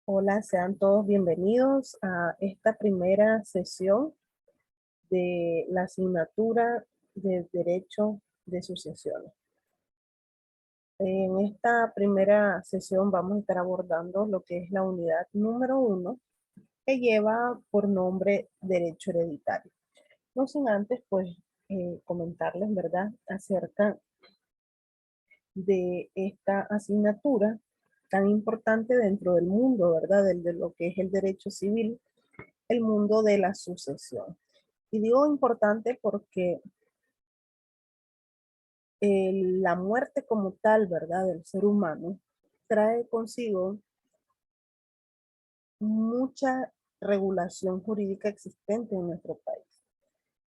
Hola, sean todos bienvenidos a esta primera sesión de la asignatura de Derecho de Sucesiones. En esta primera sesión vamos a estar abordando lo que es la unidad número 1, que lleva por nombre Derecho Hereditario. No sin antes, pues, comentarles, ¿verdad?, acerca de esta asignatura tan importante dentro del mundo, ¿verdad?, de lo que es el derecho civil, el mundo de la sucesión. Y digo importante porque la muerte como tal, ¿verdad?, del ser humano, trae consigo mucha regulación jurídica existente en nuestro país.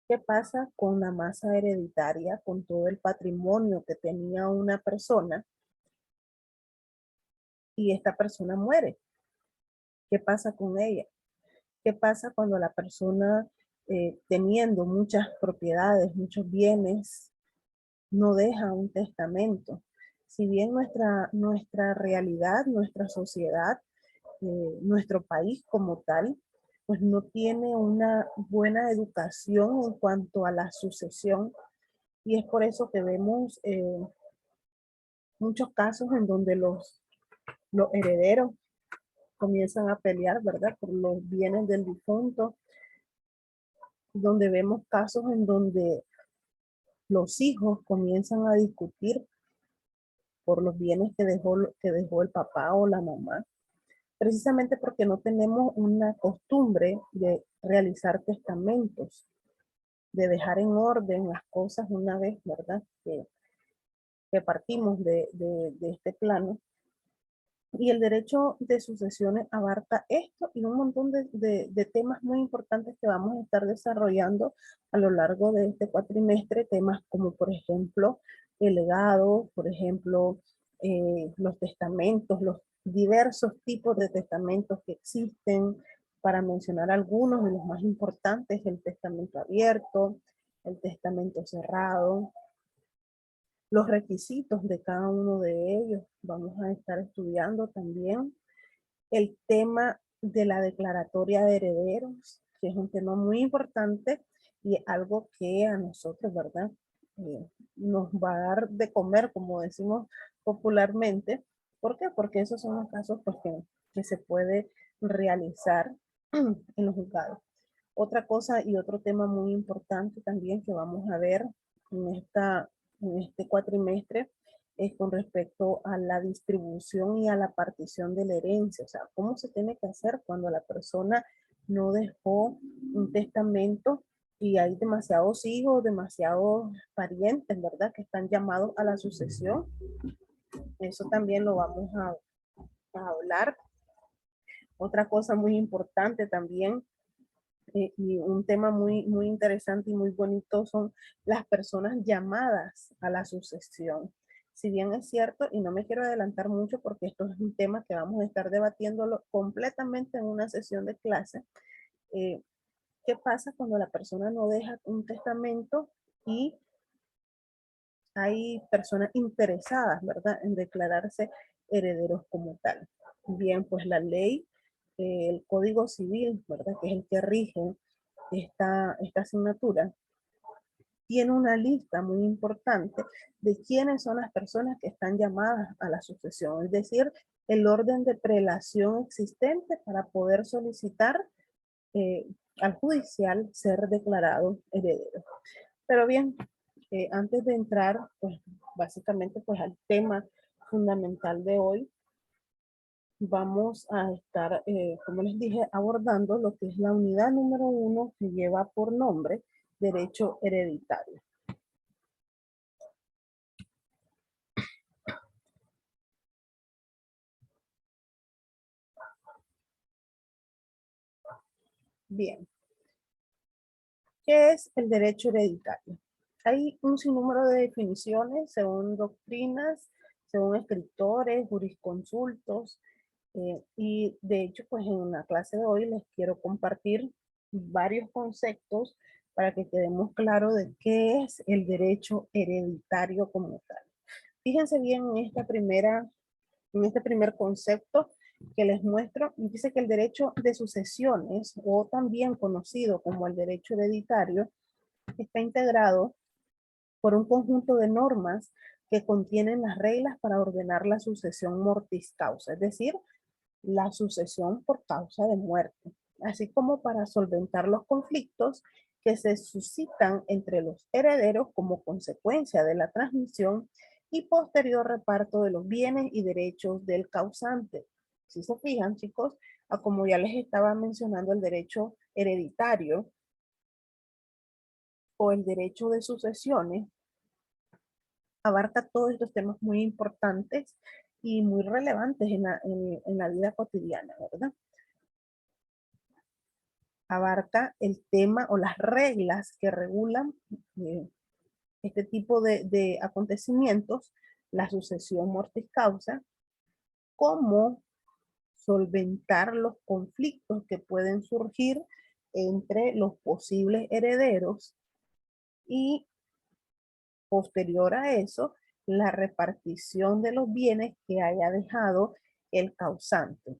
¿Qué pasa con la masa hereditaria, con todo el patrimonio que tenía una persona y esta persona muere? ¿Qué pasa con ella? ¿Qué pasa cuando la persona, teniendo muchas propiedades, muchos bienes, no deja un testamento? Si bien nuestra realidad, nuestra sociedad, nuestro país como tal, pues no tiene una buena educación en cuanto a la sucesión, y es por eso que vemos muchos casos en donde los herederos comienzan a pelear, ¿verdad?, por los bienes del difunto, donde vemos casos en donde los hijos comienzan a discutir por los bienes que dejó el papá o la mamá, precisamente porque no tenemos una costumbre de realizar testamentos, de dejar en orden las cosas una vez, ¿verdad?, que partimos de este plano. Y el derecho de sucesiones abarca esto y un montón de temas muy importantes que vamos a estar desarrollando a lo largo de este cuatrimestre, temas como por ejemplo el legado, por ejemplo los testamentos, los diversos tipos de testamentos que existen, para mencionar algunos de los más importantes: el testamento abierto, el testamento cerrado, los requisitos de cada uno de ellos. Vamos a estar estudiando también el tema de la declaratoria de herederos, que es un tema muy importante y algo que a nosotros, ¿verdad?, nos va a dar de comer, como decimos popularmente. ¿Por qué? Porque esos son los casos, pues, que se puede realizar en los juzgados. Otra cosa y otro tema muy importante también que vamos a ver en este cuatrimestre es con respecto a la distribución y a la partición de la herencia. O sea, cómo se tiene que hacer cuando la persona no dejó un testamento y hay demasiados hijos, demasiados parientes, ¿verdad?, que están llamados a la sucesión. Eso también lo vamos a hablar. Otra cosa muy importante también, y un tema muy interesante y muy bonito, son las personas llamadas a la sucesión. Si bien es cierto, y no me quiero adelantar mucho porque esto es un tema que vamos a estar debatiéndolo completamente en una sesión de clase, ¿qué pasa cuando la persona no deja un testamento y hay personas interesadas, ¿verdad?, en declararse herederos como tal? Bien, pues la ley, el Código Civil, ¿verdad?, que es el que rige esta asignatura, tiene una lista muy importante de quiénes son las personas que están llamadas a la sucesión, es decir, el orden de prelación existente para poder solicitar eh, al judicial ser declarado heredero. Pero bien, antes de entrar, pues básicamente, pues al tema fundamental de hoy, vamos a estar, como les dije, abordando lo que es la unidad número 1, que lleva por nombre Derecho Hereditario. Bien, ¿qué es el derecho hereditario? Hay un sinnúmero de definiciones según doctrinas, según escritores, jurisconsultos, y de hecho, pues en la clase de hoy les quiero compartir varios conceptos para que quedemos claros de qué es el derecho hereditario como tal. Fíjense bien en este primer concepto, que les muestro, dice que el derecho de sucesiones, o también conocido como el derecho hereditario, está integrado por un conjunto de normas que contienen las reglas para ordenar la sucesión mortis causa, es decir, la sucesión por causa de muerte, así como para solventar los conflictos que se suscitan entre los herederos como consecuencia de la transmisión y posterior reparto de los bienes y derechos del causante. Si se fijan, chicos, como ya les estaba mencionando, el derecho hereditario o el derecho de sucesiones abarca todos estos temas muy importantes y muy relevantes en la vida cotidiana, ¿verdad? Abarca el tema o las reglas que regulan este tipo de acontecimientos, la sucesión mortis causa, cómo solventar los conflictos que pueden surgir entre los posibles herederos y posterior a eso, la repartición de los bienes que haya dejado el causante.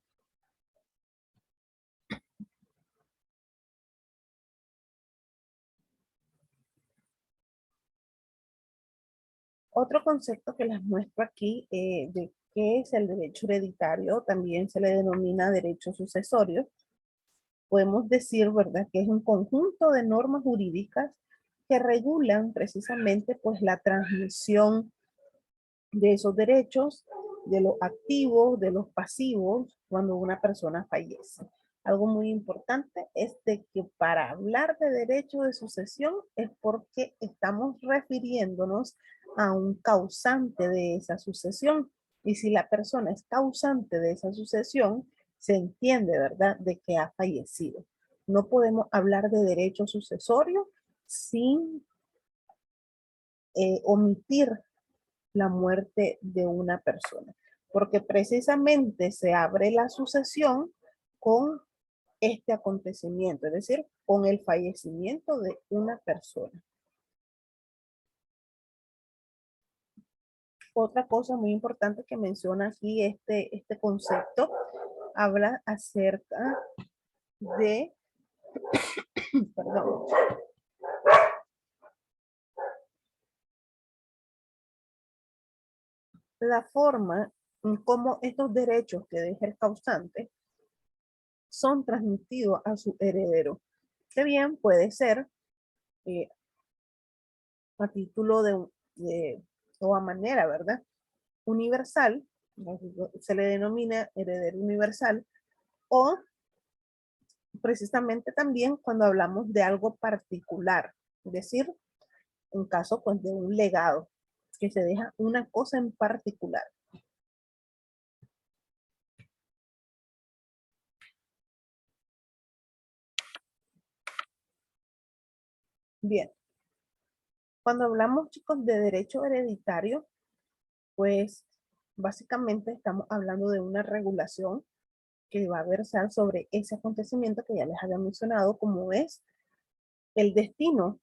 Otro concepto que les muestro aquí de qué es el derecho hereditario, también se le denomina derecho sucesorio. Podemos decir, ¿verdad?, que es un conjunto de normas jurídicas que regulan precisamente pues la transmisión de esos derechos, de los activos, de los pasivos, cuando una persona fallece. Algo muy importante es de que para hablar de derecho de sucesión es porque estamos refiriéndonos a un causante de esa sucesión. Y si la persona es causante de esa sucesión, se entiende, ¿verdad?, de que ha fallecido. No podemos hablar de derecho sucesorio sin omitir la muerte de una persona, porque precisamente se abre la sucesión con este acontecimiento, es decir, con el fallecimiento de una persona. Otra cosa muy importante que menciona aquí este concepto, habla acerca de, perdón, la forma en cómo estos derechos que deja el causante son transmitidos a su heredero, que bien puede ser eh, a título de, o a manera, ¿verdad?, universal, se le denomina heredero universal, o precisamente también cuando hablamos de algo particular, es decir, en caso pues de un legado, que se deja una cosa en particular. Bien, cuando hablamos, chicos, de derecho hereditario, pues básicamente estamos hablando de una regulación que va a versar sobre ese acontecimiento que ya les había mencionado, como es el destino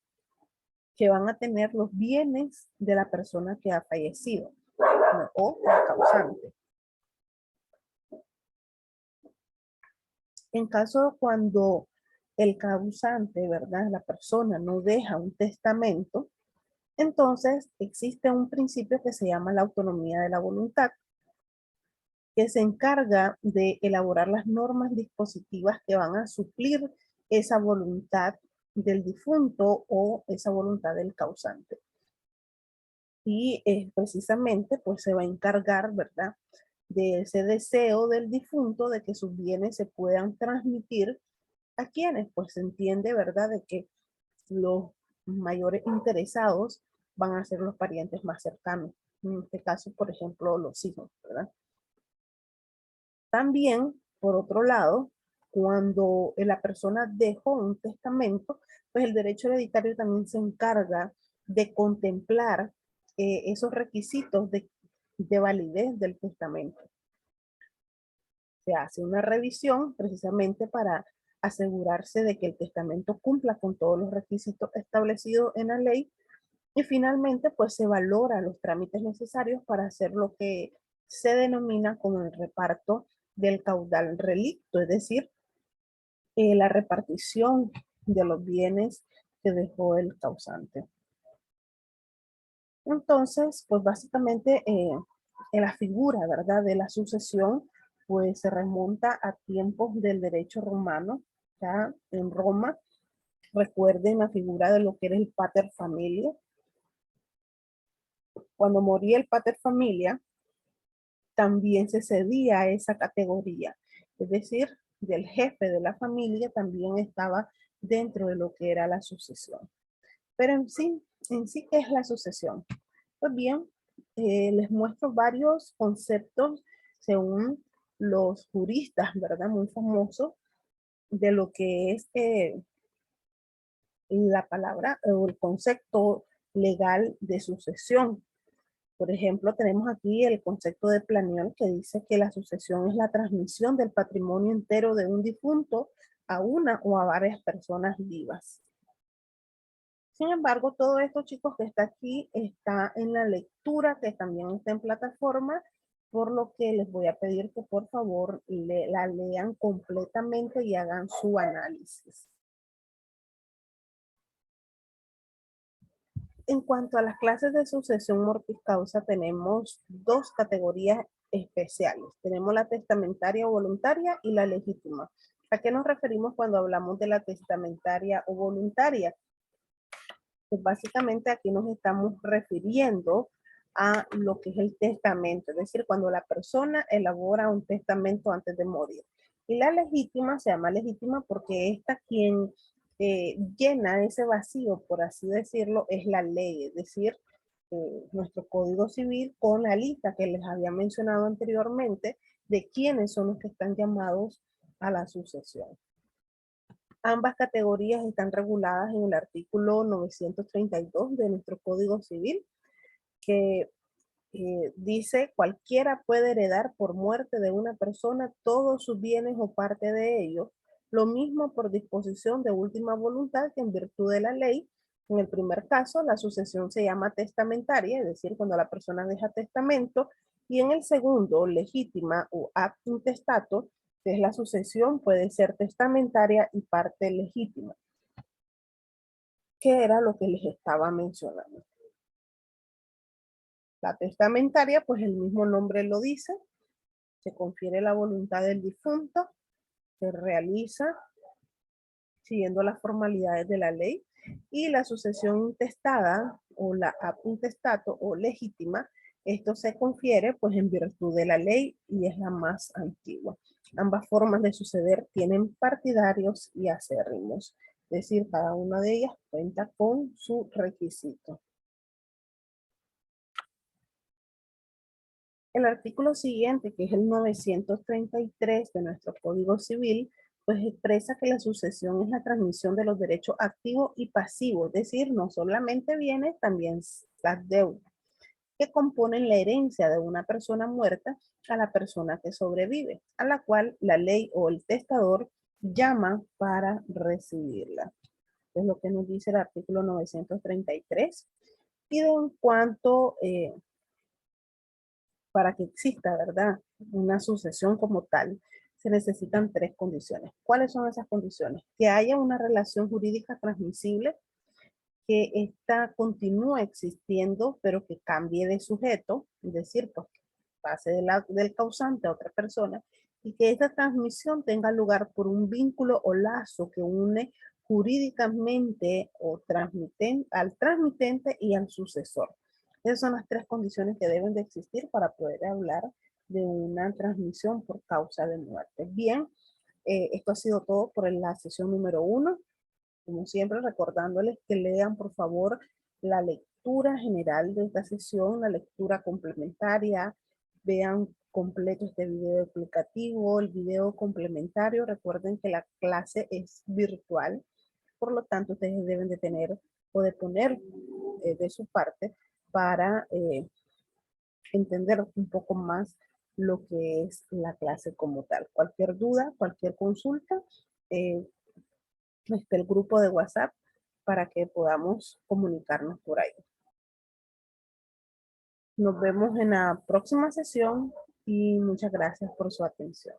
que van a tener los bienes de la persona que ha fallecido, ¿no?, o el causante. En caso cuando el causante, ¿verdad?, la persona no deja un testamento, entonces existe un principio que se llama la autonomía de la voluntad, que se encarga de elaborar las normas dispositivas que van a suplir esa voluntad del difunto o esa voluntad del causante. Y precisamente pues se va a encargar, ¿verdad?, de ese deseo del difunto de que sus bienes se puedan transmitir a quienes, pues se entiende, ¿verdad?, de que los mayores interesados van a ser los parientes más cercanos. En este caso, por ejemplo, los hijos, ¿verdad? También, por otro lado, cuando la persona dejó un testamento, pues el derecho hereditario también se encarga de contemplar esos requisitos de validez del testamento. Se hace una revisión precisamente para asegurarse de que el testamento cumpla con todos los requisitos establecidos en la ley y finalmente pues se valora los trámites necesarios para hacer lo que se denomina como el reparto del caudal relicto, es decir, la repartición de los bienes que dejó el causante. Entonces, pues básicamente en la figura, ¿verdad?, de la sucesión, pues se remonta a tiempos del derecho romano, ya en Roma. Recuerden la figura de lo que era el pater familia. Cuando moría el pater familia, también se cedía a esa categoría. Es decir, del jefe de la familia también estaba dentro de lo que era la sucesión. Pero en sí, ¿qué es la sucesión? Pues bien, les muestro varios conceptos según los juristas, ¿verdad? Muy famosos de lo que es la palabra o el concepto legal de sucesión. Por ejemplo, tenemos aquí el concepto de Planiol que dice que la sucesión es la transmisión del patrimonio entero de un difunto a una o a varias personas vivas. Sin embargo, todo esto, chicos, que está aquí, está en la lectura, que también está en plataforma, por lo que les voy a pedir que por favor la lean completamente y hagan su análisis. En cuanto a las clases de sucesión mortis causa, tenemos dos categorías especiales. Tenemos la testamentaria o voluntaria y la legítima. ¿A qué nos referimos cuando hablamos de la testamentaria o voluntaria? Pues básicamente aquí nos estamos refiriendo a lo que es el testamento, es decir, cuando la persona elabora un testamento antes de morir. Y la legítima se llama legítima porque esta quien llena ese vacío, por así decirlo, es la ley, es decir, nuestro Código Civil con la lista que les había mencionado anteriormente de quiénes son los que están llamados a la sucesión. Ambas categorías están reguladas en el artículo 932 de nuestro Código Civil, que dice: cualquiera puede heredar por muerte de una persona todos sus bienes o parte de ellos, lo mismo por disposición de última voluntad que en virtud de la ley. En el primer caso, la sucesión se llama testamentaria, es decir, cuando la persona deja testamento, y en el segundo, legítima o ad intestato, que es la sucesión, puede ser testamentaria y parte legítima, que era lo que les estaba mencionando. La testamentaria, pues el mismo nombre lo dice, se confiere la voluntad del difunto, se realiza siguiendo las formalidades de la ley, y la sucesión intestada o la ab intestato o legítima, esto se confiere pues en virtud de la ley y es la más antigua. Ambas formas de suceder tienen partidarios y acérrimos, es decir, cada una de ellas cuenta con su requisito. El artículo siguiente, que es el 933 de nuestro Código Civil, pues expresa que la sucesión es la transmisión de los derechos activos y pasivos, es decir, no solamente bienes, también las deudas, que componen la herencia de una persona muerta a la persona que sobrevive, a la cual la ley o el testador llama para recibirla. Es lo que nos dice el artículo 933. Y de en cuanto para que exista, ¿verdad?, una sucesión como tal, se necesitan tres condiciones. ¿Cuáles son esas condiciones? Que haya una relación jurídica transmisible, que ésta continúe existiendo, pero que cambie de sujeto, es decir, pues pase del causante a otra persona, y que esta transmisión tenga lugar por un vínculo o lazo que une jurídicamente o al transmitente y al sucesor. Esas son las tres condiciones que deben de existir para poder hablar de una transmisión por causa de muerte. Bien, esto ha sido todo por la sesión número 1. Como siempre, recordándoles que lean por favor la lectura general de esta sesión, la lectura complementaria, vean completo este video explicativo, el video complementario. Recuerden que la clase es virtual, por lo tanto ustedes deben de tener o de poner de su parte para entender un poco más lo que es la clase como tal. Cualquier duda, cualquier consulta, está el grupo de WhatsApp para que podamos comunicarnos por ahí. Nos vemos en la próxima sesión. y muchas gracias por su atención.